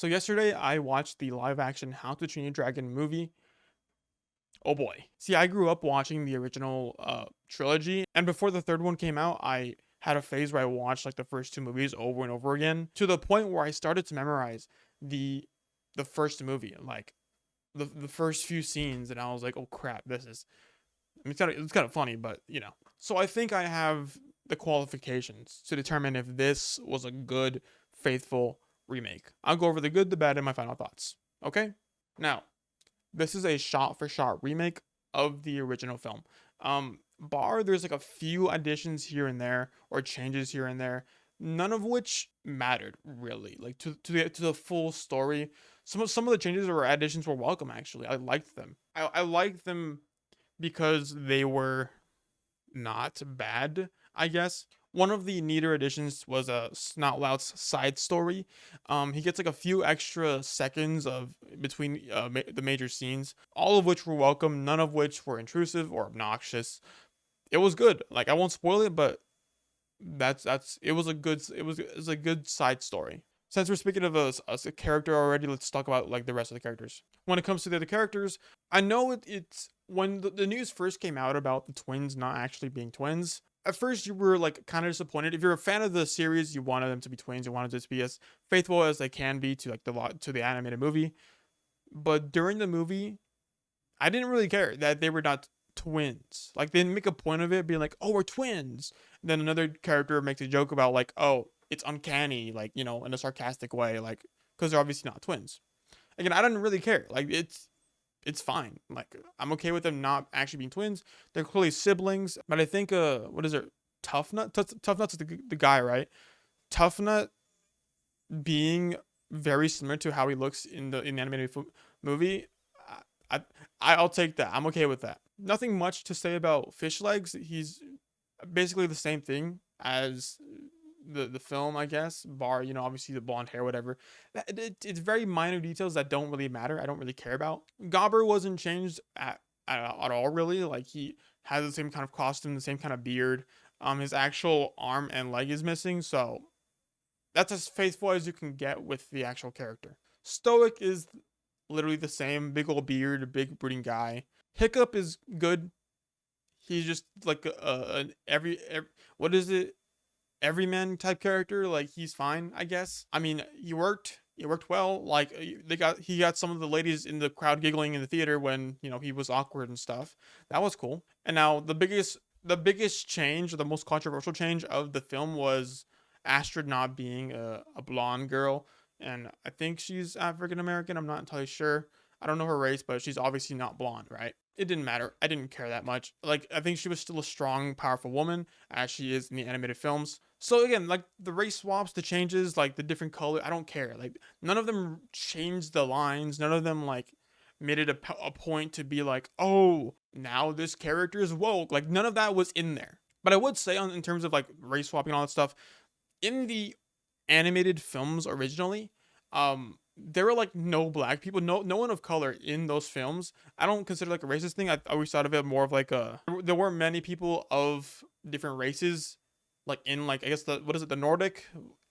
So yesterday I watched the live action How to Train Your Dragon movie. Oh boy. See, I grew up watching the original trilogy, and before the third one came out, I had a phase where I watched like the first two movies over and over again to the point where I started to memorize the the first movie, like the first few scenes, and I was like, "Oh crap, this is." I mean, it's kind of funny, but you know. So I think I have the qualifications to determine if this was a good, faithful remake. I'll go over the good, the bad, and my final thoughts. Okay? Now, this is a shot for shot remake of the original film. Bar there's like a few additions here and there or changes here and there, none of which mattered really. Like to the full story. Some of the changes or additions were welcome actually. I liked them. I liked them because they were not bad, I guess. One of the neater additions was a Snotlout's side story. He gets like a few extra seconds of between the major scenes, all of which were welcome, none of which were intrusive or obnoxious. It was good. Like I won't spoil it, but that's it was a good side story. Since we're speaking of a character already, let's talk about like the rest of the characters. When it comes to the other characters, I know it's when the news first came out about the twins not actually being twins. At first, you were like kind of disappointed. If you're a fan of the series, you wanted them to be twins. You wanted it to be as faithful as they can be to like the animated movie. But during the movie, I didn't really care that they were not twins. Like they didn't make a point of it being like, "Oh, we're twins." And then another character makes a joke about like, "Oh, it's uncanny," like in a sarcastic way, like because they're obviously not twins. Again, I didn't really care. Like it's fine. Like I'm okay with them not actually being twins. They're clearly siblings, but I think what is it? Tough Nut. Tough Nut's the guy, right? Tough Nut being very similar to how he looks in the animated movie. I I'll take that. I'm okay with that. Nothing much to say about Fish Legs. He's basically the same thing as the film, I guess. Bar, obviously the blonde hair, whatever. It's very minor details that don't really matter. I don't really care about. Gobber wasn't changed at all, really. Like he has the same kind of costume, the same kind of beard. His actual arm and leg is missing, so that's as faithful as you can get with the actual character. Stoic is literally the same, big old beard, big brooding guy. Hiccup is good. He's just like an every what is it? Everyman type character. Like he's fine, I guess. I mean, he worked. It worked well. Like he got some of the ladies in the crowd giggling in the theater when he was awkward and stuff. That was cool. And now the biggest change, or the most controversial change of the film was Astrid not being a blonde girl, and I think she's African American. I'm not entirely sure. I don't know her race, but she's obviously not blonde, right? It didn't matter. I didn't care that much. Like I think she was still a strong, powerful woman as she is in the animated films. So again, like the race swaps, the changes, like the different color, I don't care. Like none of them changed the lines. None of them like made it a point to be like, oh, now this character is woke. Like none of that was in there. But I would say in terms of like race swapping and all that stuff, in the animated films originally, there were like no black people, no one of color in those films. I don't consider like a racist thing. I always thought of it more of like there weren't many people of different races, like in like I guess the what is it, the Nordic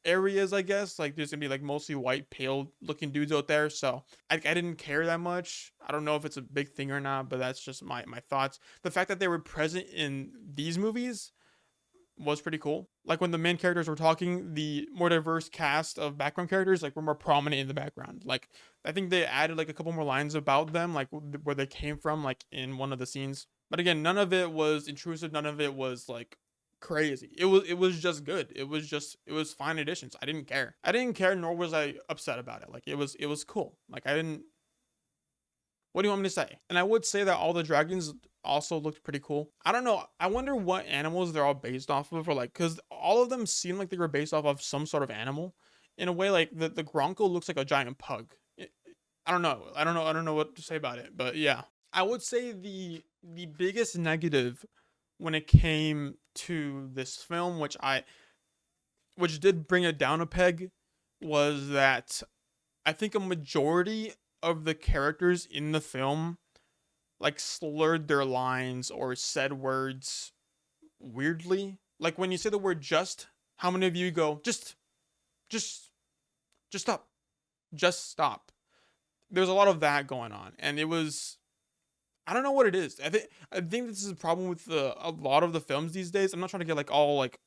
areas, I guess. Like there's gonna be like mostly white, pale looking dudes out there. So I didn't care that much. I don't know if it's a big thing or not, but that's just my thoughts. The fact that they were present in these movies was pretty cool. Like when the main characters were talking, the more diverse cast of background characters like were more prominent in the background. Like I think they added like a couple more lines about them, like where they came from, like in one of the scenes. But again, none of it was intrusive. None of it was like crazy. It was just good. It was fine additions. I didn't care. I didn't care, nor was I upset about it. Like it was cool. Like I didn't. What do you want me to say? And I would say that all the dragons also looked pretty cool. I don't know. I wonder what animals they're all based off of, or like, because all of them seem like they were based off of some sort of animal. In a way, like the Gronko looks like a giant pug. I don't know. I don't know. I don't know what to say about it. But yeah, I would say the biggest negative when it came to this film, which did bring it down a peg, was that I think a majority of the characters in the film like slurred their lines or said words weirdly. Like when you say the word just, how many of you go just just stop? Just stop. There's a lot of that going on, and it was, I don't know what it is. I think this is a problem with a lot of the films these days. I'm not trying to get like all like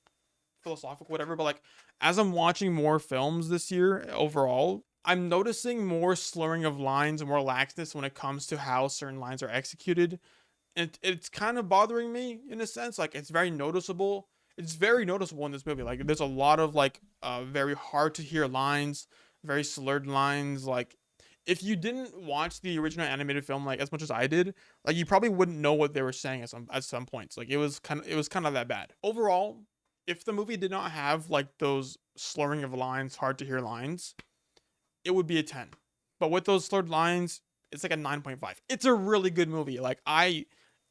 philosophical, whatever, but like as I'm watching more films this year overall, I'm noticing more slurring of lines and more laxness when it comes to how certain lines are executed. And it's kind of bothering me in a sense. Like it's very noticeable. It's very noticeable in this movie. Like there's a lot of like very hard to hear lines, very slurred lines. Like if you didn't watch the original animated film like as much as I did, like you probably wouldn't know what they were saying at some points. Like it was kind of that bad. Overall, if the movie did not have like those slurring of lines, hard to hear lines, it would be a 10. But with those slurred lines, it's like a 9.5. It's a really good movie. Like I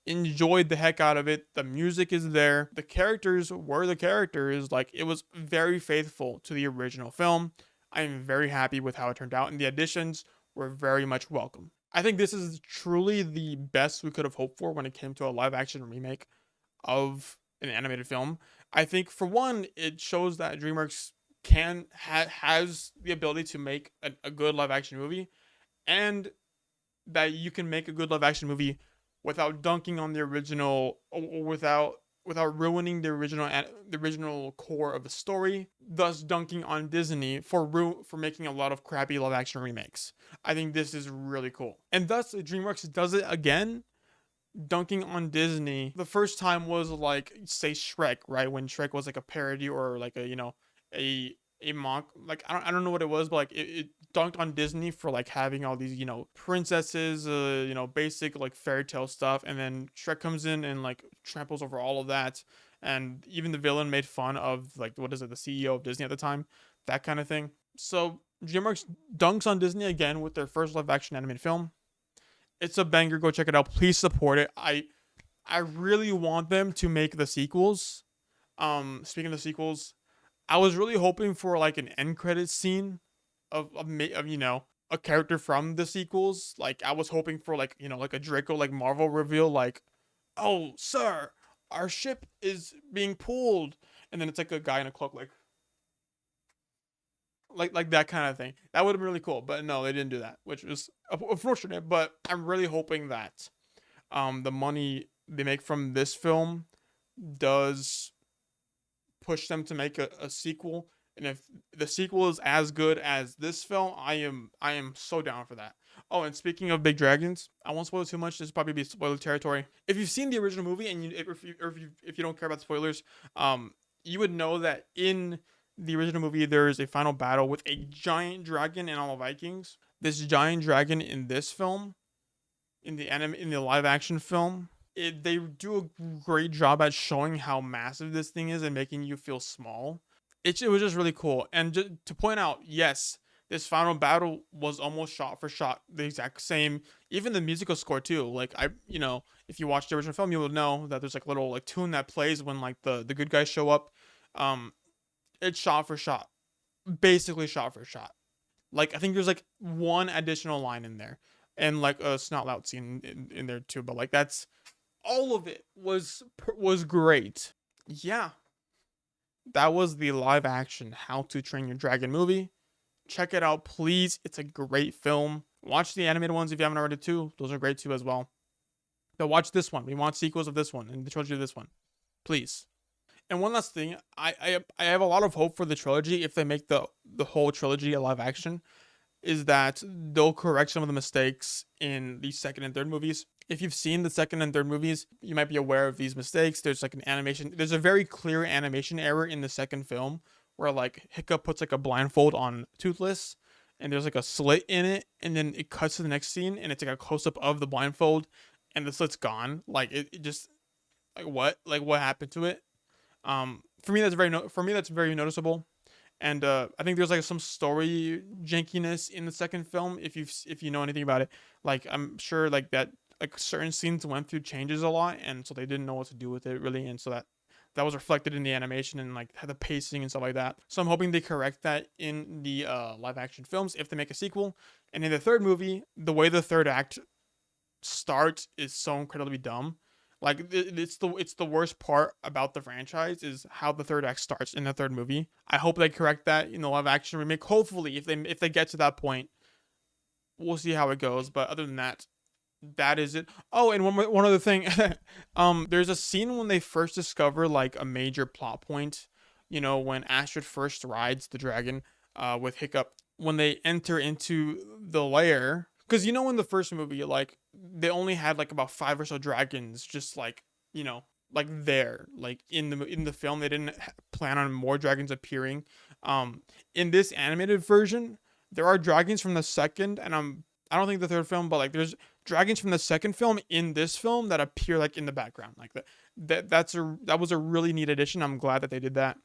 enjoyed the heck out of it. The music is there. The characters were the characters. Like it was very faithful to the original film. I am very happy with how it turned out, and the additions were very much welcome. I think this is truly the best we could have hoped for when it came to a live action remake of an animated film. I think for one, it shows that DreamWorks has the ability to make a good live action movie, and that you can make a good live action movie without dunking on the original, or without ruining the original core of the story, thus dunking on Disney for making a lot of crappy live action remakes. I think this is really cool. And thus DreamWorks does it again, dunking on Disney. The first time was like say Shrek, right? When Shrek was like a parody or like a a mock, like I don't know what it was, but like it dunked on Disney for like having all these princesses, basic like fairy tale stuff, and then Shrek comes in and like tramples over all of that, and even the villain made fun of like what is it, the CEO of Disney at the time, that kind of thing. So DreamWorks dunks on Disney again with their first live action animated film. It's a banger. Go check it out. Please support it. I really want them to make the sequels. Speaking of the sequels, I was really hoping for like an end credits scene of a character from the sequels. Like I was hoping for like like a Draco like Marvel reveal, like, oh sir, our ship is being pulled, and then it's like a guy in a cloak, like that kind of thing. That would have been really cool, but no, they didn't do that, which was unfortunate. But I'm really hoping that the money they make from this film does push them to make a sequel. And if the sequel is as good as this film, I am so down for that. Oh, and speaking of big dragons, I won't spoil too much. This will probably be spoiler territory. If you've seen the original movie and if you don't care about spoilers, you would know that in the original movie there is a final battle with a giant dragon and all the Vikings. This giant dragon in this film, in the live action film, they do a great job at showing how massive this thing is and making you feel small. It was just really cool. And just to point out, yes, this final battle was almost shot for shot the exact same. Even the musical score too. Like if you watch the original film, you will know that there's like a little like tune that plays when like the good guys show up. Um, it's shot for shot, basically shot for shot. Like I think there's like one additional line in there, and like a snot loud scene in there too. But like that's all of it was great. Yeah, that was the live action How to Train Your Dragon movie. Check it out, please. It's a great film. Watch the animated ones if you haven't already too. Those are great too as well. But watch this one. We want sequels of this one and the trilogy of this one, please. And one last thing, I have a lot of hope for the trilogy if they make the whole trilogy a live action, is that they'll correct some of the mistakes in the second and third movies. If you've seen the second and third movies, you might be aware of these mistakes. There's like there's a very clear animation error in the second film where like Hiccup puts like a blindfold on Toothless, and there's like a slit in it, and then it cuts to the next scene and it's like a close up of the blindfold and the slit's gone. Like it just, what happened to it? For me that's very noticeable. And I think there's like some story jankiness in the second film. If you know anything about it, like I'm sure like that like certain scenes went through changes a lot, and so they didn't know what to do with it really, and so that was reflected in the animation and like the pacing and stuff like that. So I'm hoping they correct that in the live action films if they make a sequel. And in the third movie, the way the third act starts is so incredibly dumb. Like it's the worst part about the franchise is how the third act starts in the third movie. I hope they correct that in the live action remake. Hopefully, if they get to that point, we'll see how it goes. But other than that, that is it. Oh, and one other thing, there's a scene when they first discover like a major plot point. You know, when Astrid first rides the dragon, with Hiccup, when they enter into the lair, because you know in the first movie, like they only had like about five or so dragons, just like you know, like there, like in the film, they didn't plan on more dragons appearing. Um, in this animated version, there are dragons from the second, and I don't think the third film, but like there's dragons from the second film in this film that appear like in the background, like that was a really neat addition. I'm glad that they did that,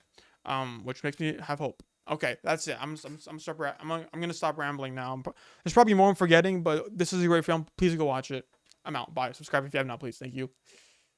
which makes me have hope. Okay, that's it. I'm gonna stop rambling now. There's probably more I'm forgetting, but this is a great film. Please go watch it. I'm out. Bye. Subscribe if you have not, please. Thank you.